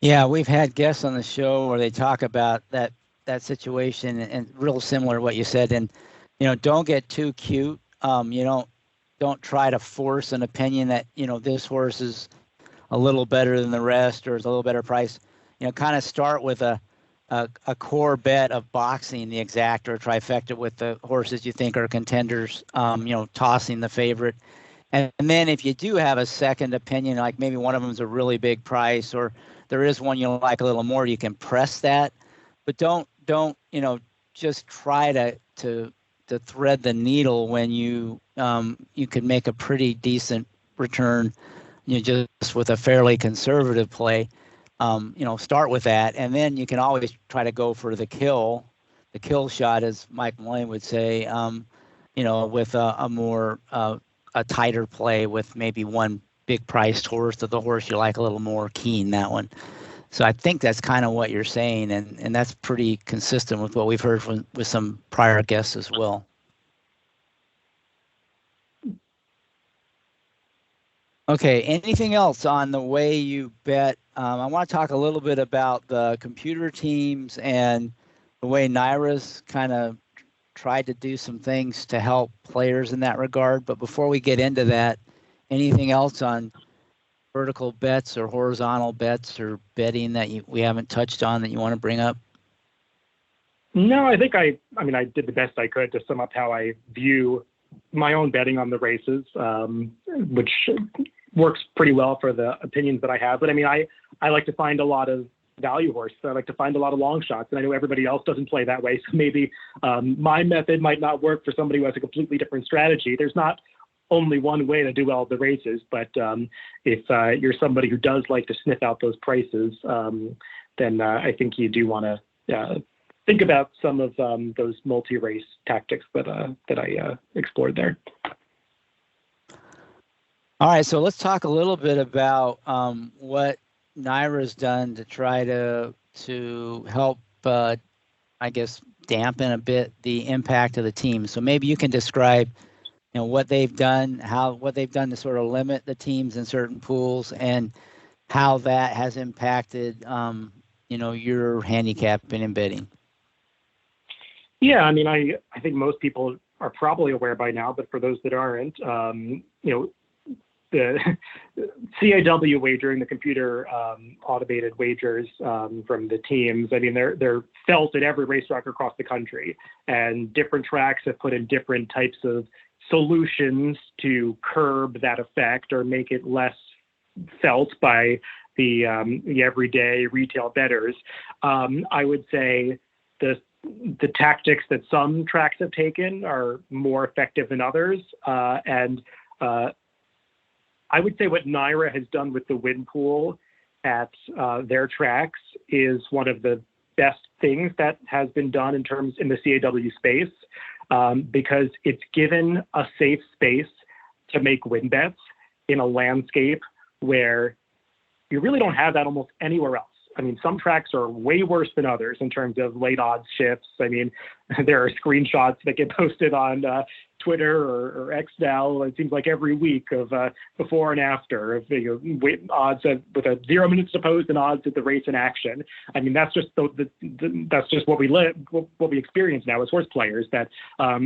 Yeah, we've had guests on the show where they talk about that situation, and real similar to what you said. And don't get too cute. Don't try to force an opinion that this horse is a little better than the rest or is a little better price. Kind of start with a core bet of boxing the exact or trifecta with the horses you think are contenders. Tossing the favorite, and then if you do have a second opinion, like maybe one of them is a really big price, or there is one you like a little more, you can press that, but don't just try to thread the needle when you can make a pretty decent return, just with a fairly conservative play. Start with that, and then you can always try to go for the kill shot, as Mike Mullane would say, with a more a tighter play with maybe one big priced horse, to the horse you like a little more keen, that one. So I think that's kind of what you're saying, and that's pretty consistent with what we've heard with some prior guests as well. Okay, anything else on the way you bet I want to talk a little bit about the computer teams and the way NYRA's kind of tried to do some things to help players in that regard. But before we get into that, anything else on vertical bets or horizontal bets or betting that we haven't touched on that you want to bring up? No, I think I did the best I could to sum up how I view my own betting on the races, which works pretty well for the opinions that I have. But I mean, I like to find a lot of value horses. I like to find a lot of long shots, and I know everybody else doesn't play that way. So maybe my method might not work for somebody who has a completely different strategy. There's not only one way to do well at the races, but if you're somebody who does like to sniff out those prices, then I think you do want to think about some of those multi-race tactics that I explored there. All right, so let's talk a little bit about what NYRA's done to try to help, I guess, dampen a bit the impact of the team. So maybe you can describe, what they've done, what they've done to sort of limit the teams in certain pools, and how that has impacted, your handicapping and betting. Yeah, I mean, I think most people are probably aware by now, but for those that aren't, the CAW wagering, the computer automated wagers from the teams, I mean, they're felt at every racetrack across the country, and different tracks have put in different types of solutions to curb that effect or make it less felt by the everyday retail bettors. I would say the tactics that some tracks have taken are more effective than others. And I would say what NYRA has done with the win pool at their tracks is one of the best things that has been done in the CAW space, because it's given a safe space to make win bets in a landscape where you really don't have that almost anywhere else. I mean, some tracks are way worse than others in terms of late odds shifts. I mean, there are screenshots that get posted on Twitter or X now. It seems like every week of before and after of odds with a 0 minutes to post and odds at the race in action. I mean, that's just that's just what we experience now as horse players. That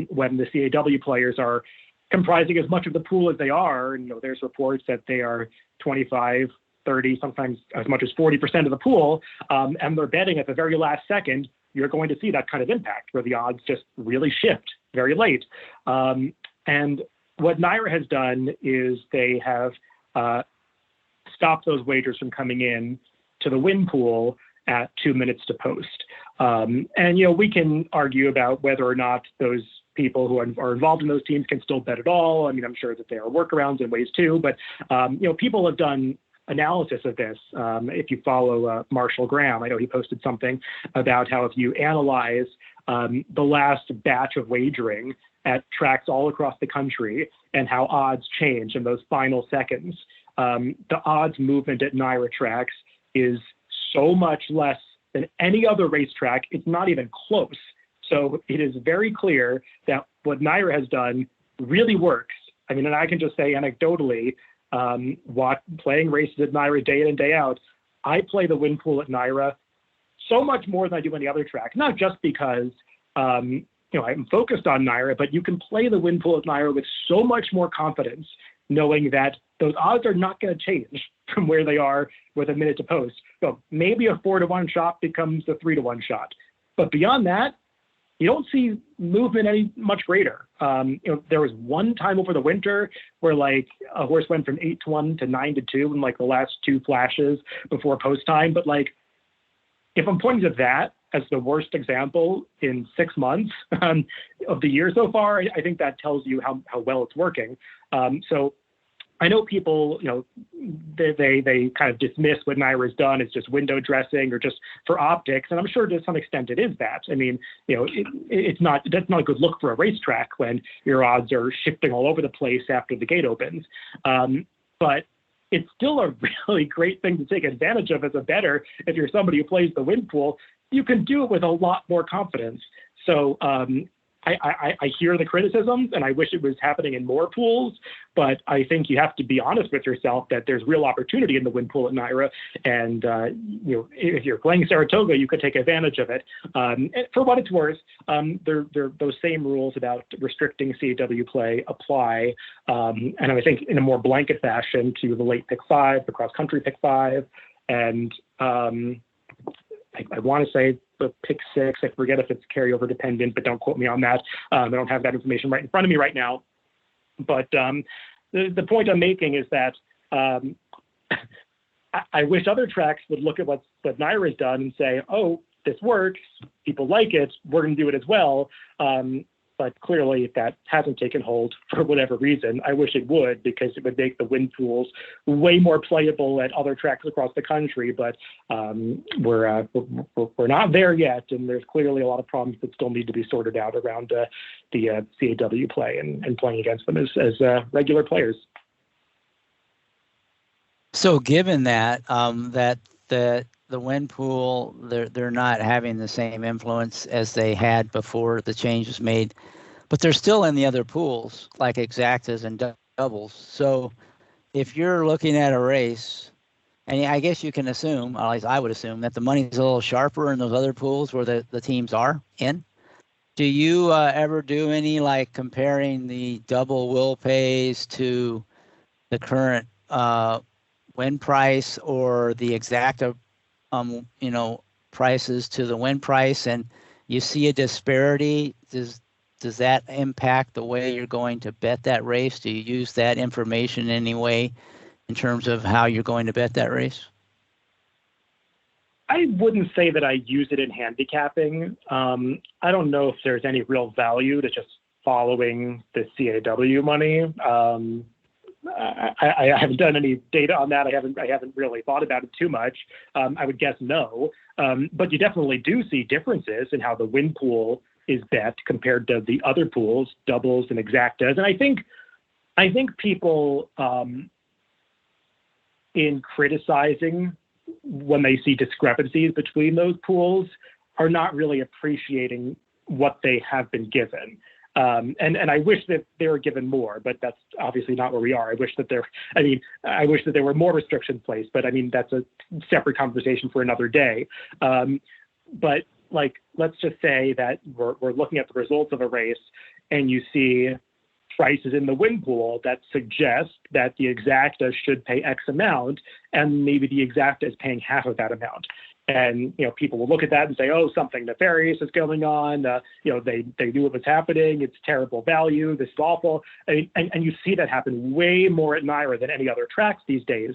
when the CAW players are comprising as much of the pool as they are, and there's reports that they are 25, 30, sometimes as much as 40% of the pool, and they're betting at the very last second, you're going to see that kind of impact where the odds just really shift very late. And what NYRA has done is they have stopped those wagers from coming in to the win pool at 2 minutes to post. And, we can argue about whether or not those people who are involved in those teams can still bet at all. I mean, I'm sure that there are workarounds and ways too, but, people have done analysis of this. If you follow Marshall Graham, I know he posted something about how if you analyze the last batch of wagering at tracks all across the country and how odds change in those final seconds, the odds movement at NYRA tracks is so much less than any other racetrack. It's not even close. So it is very clear that what NYRA has done really works. I mean, and I can just say anecdotally, playing races at NYRA day in and day out, I play the win pool at NYRA so much more than I do any other track. Not just because I'm focused on NYRA, but you can play the win pool at NYRA with so much more confidence, knowing that those odds are not going to change from where they are with a minute to post. So maybe a 4-to-1 shot becomes a 3-to-1 shot, but beyond that, you don't see movement any much greater. There was one time over the winter where a horse went from 8-to-1 to 9-to-2 in the last two flashes before post time. But if I'm pointing to that as the worst example in 6 months of the year so far, I think that tells you how well it's working. So I know people, they kind of dismiss what NYRA's done as just window dressing or just for optics, and I'm sure to some extent it is that. I mean, that's not a good look for a racetrack when your odds are shifting all over the place after the gate opens. But it's still a really great thing to take advantage of as a bettor. If you're somebody who plays the win pool, you can do it with a lot more confidence. So I hear the criticisms, and I wish it was happening in more pools, but I think you have to be honest with yourself that there's real opportunity in the win pool at NYRA, and if you're playing Saratoga, you could take advantage of it. And for what it's worth, those same rules about restricting CAW play apply, and I think in a more blanket fashion to the late pick 5, the cross country pick 5, and I want to say the pick 6. I forget if it's carryover dependent, but don't quote me on that. I don't have that information right in front of me right now. But the point I'm making is that I wish other tracks would look at what NYRA has done and say, oh, this works, people like it, we're going to do it as well. But clearly that hasn't taken hold for whatever reason. I wish it would, because it would make the win pools way more playable at other tracks across the country. But we're not there yet, and there's clearly a lot of problems that still need to be sorted out around the CAW play and playing against them as regular players. So given that the win pool, they're not having the same influence as they had before the change was made, but they're still in the other pools like exactas and doubles. So if you're looking at a race, and I guess you can assume, at least I would assume, that the money's a little sharper in those other pools where the teams are in. Do you ever do any like comparing the double will pays to the current win price, or the exacta prices to the win price, and you see a disparity? Does that impact the way you're going to bet that race? Do you use that information in any way in terms of how you're going to bet that race? I wouldn't say that I use it in handicapping. I don't know if there's any real value to just following the CAW money. I haven't done any data on that. I haven't really thought about it too much. I would guess no, but you definitely do see differences in how the win pool is bet compared to the other pools, doubles and exactas. And I think people in criticizing when they see discrepancies between those pools are not really appreciating what they have been given. And I wish that they were given more, but that's obviously not where we are. I wish that there were more restrictions placed, but I mean, that's a separate conversation for another day. But like, let's just say that we're looking at the results of a race and you see prices in the win pool that suggest that the exacta should pay X amount, and maybe the exacta is paying half of that amount. And, people will look at that and say, oh, something nefarious is going on. They knew what was happening. It's terrible value. This is awful. And you see that happen way more at NYRA than any other tracks these days.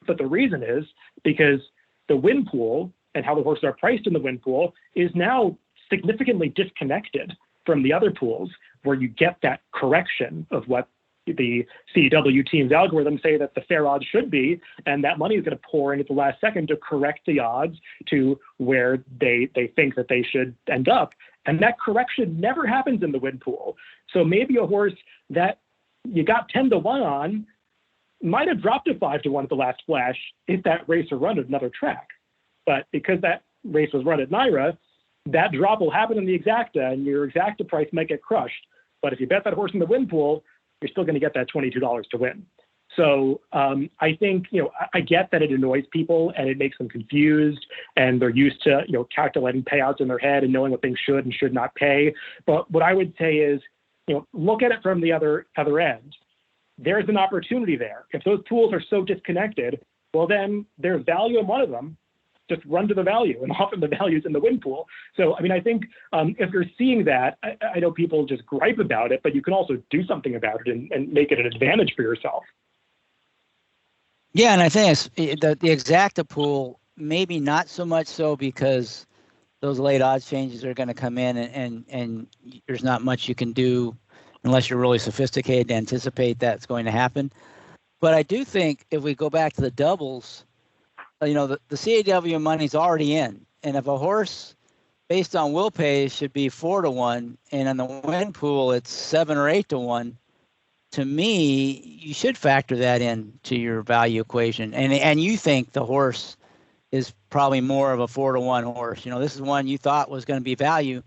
But the reason is because the win pool and how the horses are priced in the win pool is now significantly disconnected from the other pools, where you get that correction of what the CAW team's algorithms say that the fair odds should be, and that money is going to pour in at the last second to correct the odds to where they think that they should end up. And that correction never happens in the win pool. So maybe a horse that you got 10-1 on might have dropped to 5-1 at the last flash if that race were run at another track. But because that race was run at NYRA, that drop will happen in the exacta, and your exacta price might get crushed. But if you bet that horse in the win pool, you're still going to get that $22 to win. So I think, I get that it annoys people and it makes them confused, and they're used to, calculating payouts in their head and knowing what things should and should not pay. But what I would say is, look at it from the other end. There's an opportunity there. If those pools are so disconnected, well, then there's value in one of them. Just run to the value, and often the value's in the win pool. So, I mean, I think if you're seeing that, I know people just gripe about it, but you can also do something about it and make it an advantage for yourself. Yeah, and I think the exacta pool, maybe not so much so, because those late odds changes are going to come in, and there's not much you can do unless you're really sophisticated to anticipate that's going to happen. But I do think if we go back to the doubles, the CAW money's already in. And if a horse based on will pay should be 4-1, and in the win pool it's 7 or 8-1, to me, you should factor that in to your value equation. And you think the horse is probably more of a 4-1 horse. This is one you thought was going to be value.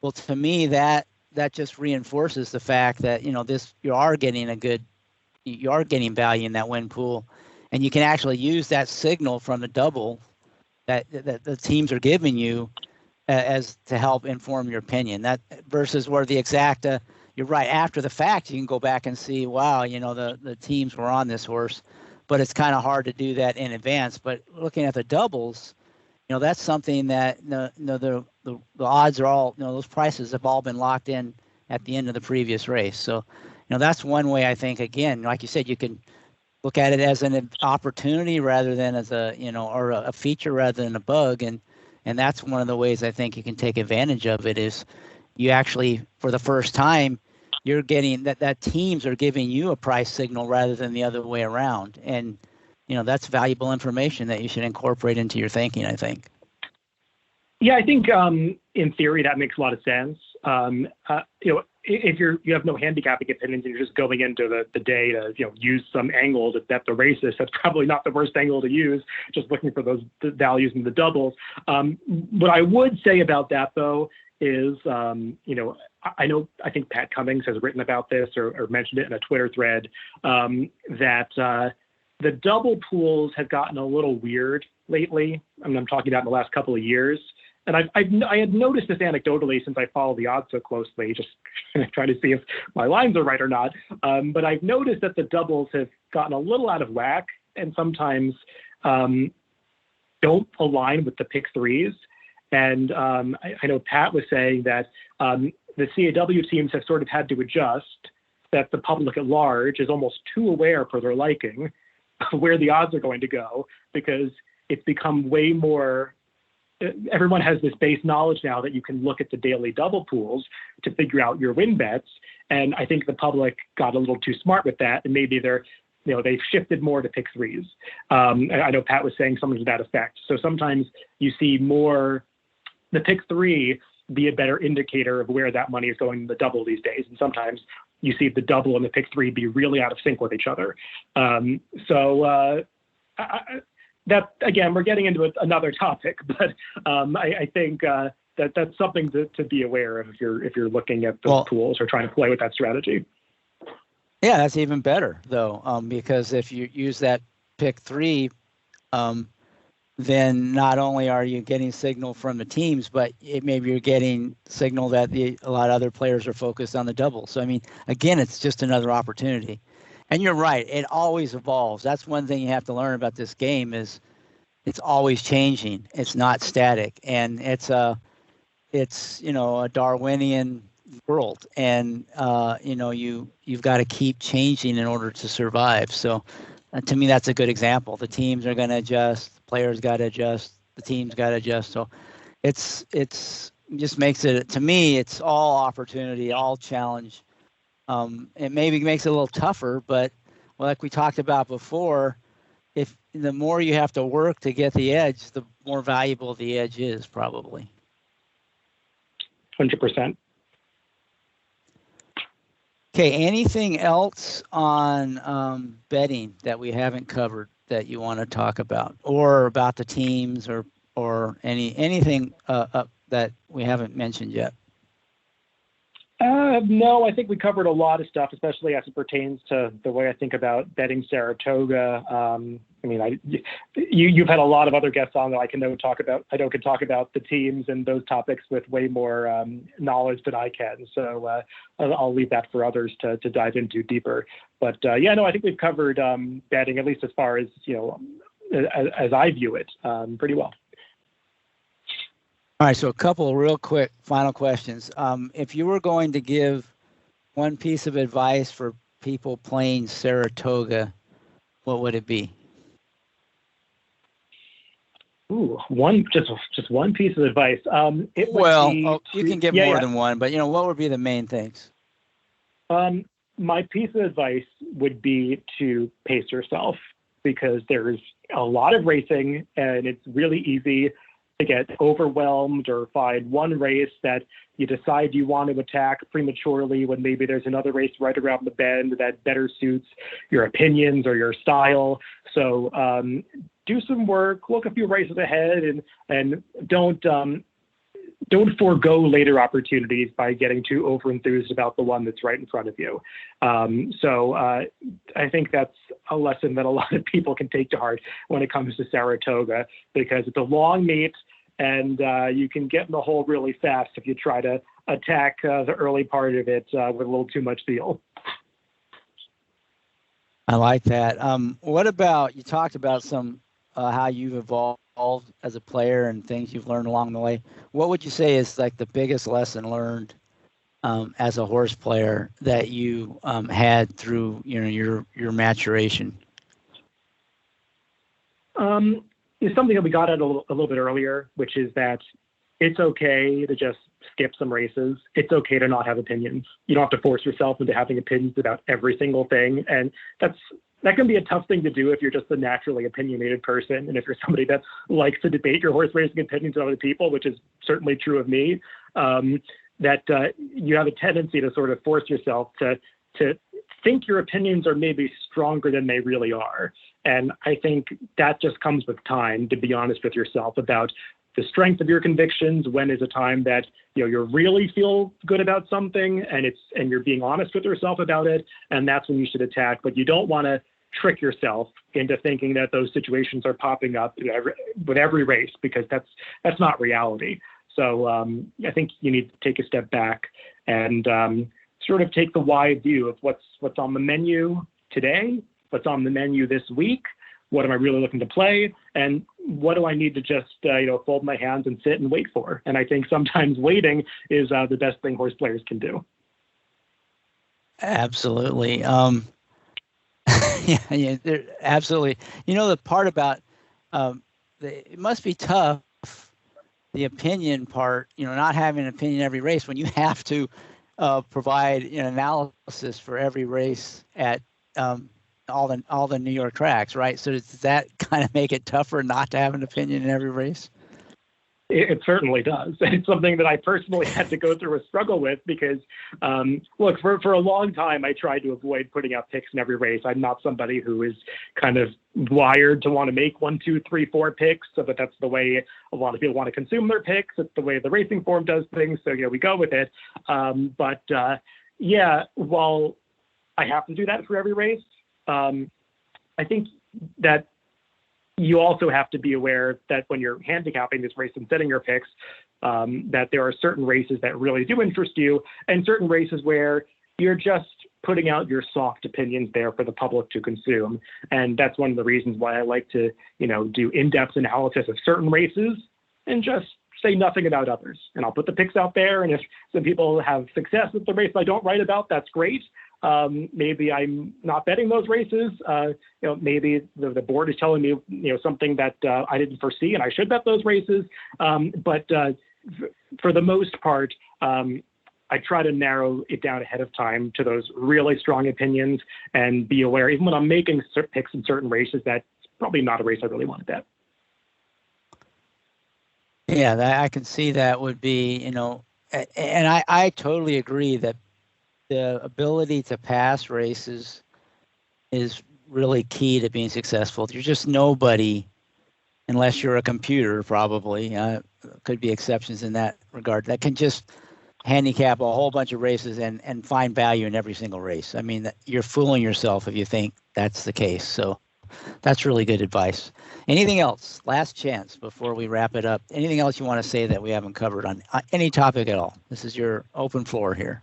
Well, to me, that that just reinforces the fact that, you are getting value in that win pool, and you can actually use that signal from the double that the teams are giving you as to help inform your opinion. That versus where the exacta, you're right, after the fact you can go back and see, wow, the teams were on this horse, but it's kind of hard to do that in advance. But looking at the doubles, that's something that the odds are all, those prices have all been locked in at the end of the previous race. So that's one way, I think, again, like you said, you can look at it as an opportunity rather than as or a feature rather than a bug. And that's one of the ways I think you can take advantage of it is you actually, for the first time, you're getting that teams are giving you a price signal rather than the other way around. And, that's valuable information that you should incorporate into your thinking, I think. Yeah, I think in theory that makes a lot of sense. If you have no handicapping opinions and you're just going into the day to use some angle to bet the races, that's probably not the worst angle to use. Just looking for those values in the doubles. What I would say about that though is I think Pat Cummings has written about this or mentioned it in a Twitter thread that the double pools have gotten a little weird lately. I mean, I'm talking about in the last couple of years. And I had noticed this anecdotally since I follow the odds so closely, just trying to see if my lines are right or not. But I've noticed that the doubles have gotten a little out of whack and sometimes don't align with the pick threes. And I know Pat was saying that the CAW teams have sort of had to adjust, that the public at large is almost too aware for their liking of where the odds are going to go, because it's become way more. Everyone has this base knowledge now that you can look at the daily double pools to figure out your win bets. And I think the public got a little too smart with that. And maybe they've shifted more to pick threes. I know Pat was saying something to that effect. So sometimes you see more the pick three be a better indicator of where that money is going in the double these days. And sometimes you see the double and the pick three be really out of sync with each other. That, again, we're getting into another topic, but I think that's something to be aware of if you're looking at those pools or trying to play with that strategy. Yeah, that's even better though, because if you use that pick three, then not only are you getting signal from the teams, but maybe you're getting signal that a lot of other players are focused on the double. So I mean, again, it's just another opportunity. And you're right, it always evolves. That's one thing you have to learn about this game is it's always changing. It's not static. And it's a Darwinian world. And you've got to keep changing in order to survive. So to me, that's a good example. The teams are going to adjust, the players got to adjust, the teams got to adjust. So it's just makes it, to me, it's all opportunity, all challenge. It maybe makes it a little tougher, but like we talked about before, if the more you have to work to get the edge, the more valuable the edge is probably. 100%. Okay, anything else on betting that we haven't covered that you want to talk about, or about the teams, or anything that we haven't mentioned yet? No, I think we covered a lot of stuff, especially as it pertains to the way I think about betting Saratoga. I mean, you've had a lot of other guests on that I can talk about the teams and those topics with way more knowledge than I can. So I'll leave that for others to dive into deeper. But I think we've covered betting, at least as far as as I view it, pretty well. All right, so a couple of real quick final questions. If you were going to give one piece of advice for people playing Saratoga, what would it be? Ooh, just one piece of advice. You can give more than one, but what would be the main things? My piece of advice would be to pace yourself, because there's a lot of racing and it's really easy to get overwhelmed or find one race that you decide you want to attack prematurely when maybe there's another race right around the bend that better suits your opinions or your style. So do some work, look a few races ahead, and don't don't forego later opportunities by getting too over-enthused about the one that's right in front of you. So I think that's a lesson that a lot of people can take to heart when it comes to Saratoga, because it's a long meet, and you can get in the hole really fast if you try to attack the early part of it with a little too much zeal. I like that. What about, you talked about some how you've evolved as a player and things you've learned along the way. What would you say is like the biggest lesson learned as a horse player that you had through your maturation? It's something that we got at a little bit earlier, which is that it's okay to just skip some races. It's okay to not have opinions. You don't have to force yourself into having opinions about every single thing. And that can be a tough thing to do if you're just a naturally opinionated person. And if you're somebody that likes to debate your horse racing opinions with other people, which is certainly true of me, that you have a tendency to sort of force yourself to think your opinions are maybe stronger than they really are. And I think that just comes with time, to be honest with yourself about the strength of your convictions. When is a time that you really feel good about something and you're being honest with yourself about it, and that's when you should attack. But you don't want to trick yourself into thinking that those situations are popping up with every race, because that's not reality. So I think you need to take a step back and sort of take the wide view of what's on the menu today, what's on the menu this week, what am I really looking to play, and what do I need to just fold my hands and sit and wait for. And I think sometimes waiting is the best thing horse players can do. Absolutely. Yeah, absolutely. The part about it must be tough, the opinion part, not having an opinion every race when you have to provide an analysis for every race at all the New York tracks, right? So does that kind of make it tougher not to have an opinion in every race? It certainly does. It's something that I personally had to go through a struggle with because, look, for a long time, I tried to avoid putting out picks in every race. I'm not somebody who is kind of wired to want to make 1, 2, 3, 4 picks, but that's the way a lot of people want to consume their picks. It's the way the racing form does things. So, we go with it. While I have to do that for every race, I think that you also have to be aware that when you're handicapping this race and setting your picks, that there are certain races that really do interest you and certain races where you're just putting out your soft opinions there for the public to consume. And that's one of the reasons why I like to, do in-depth analysis of certain races and just say nothing about others. And I'll put the picks out there. And if some people have success with the race I don't write about, that's great. Maybe I'm not betting those races. Maybe the board is telling me, something that I didn't foresee and I should bet those races. But for the most part, I try to narrow it down ahead of time to those really strong opinions and be aware, even when I'm making picks in certain races, that's probably not a race I really want to bet. Yeah, I can see that would be, and I totally agree that the ability to pass races is really key to being successful. You're just nobody unless you're a computer, probably. Could be exceptions in that regard. That can just handicap a whole bunch of races and find value in every single race. I mean, you're fooling yourself if you think that's the case. So that's really good advice. Anything else? Last chance before we wrap it up. Anything else you want to say that we haven't covered on any topic at all? This is your open floor here.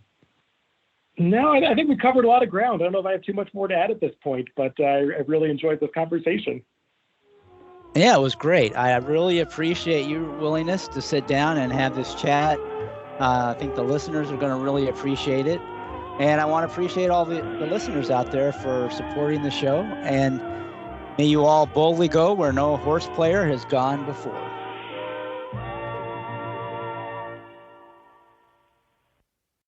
No, I think we covered a lot of ground. I don't know if I have too much more to add at this point, but I really enjoyed this conversation. Yeah, it was great. I really appreciate your willingness to sit down and have this chat. I think the listeners are going to really appreciate it. And I want to appreciate all the listeners out there for supporting the show. And may you all boldly go where no horse player has gone before.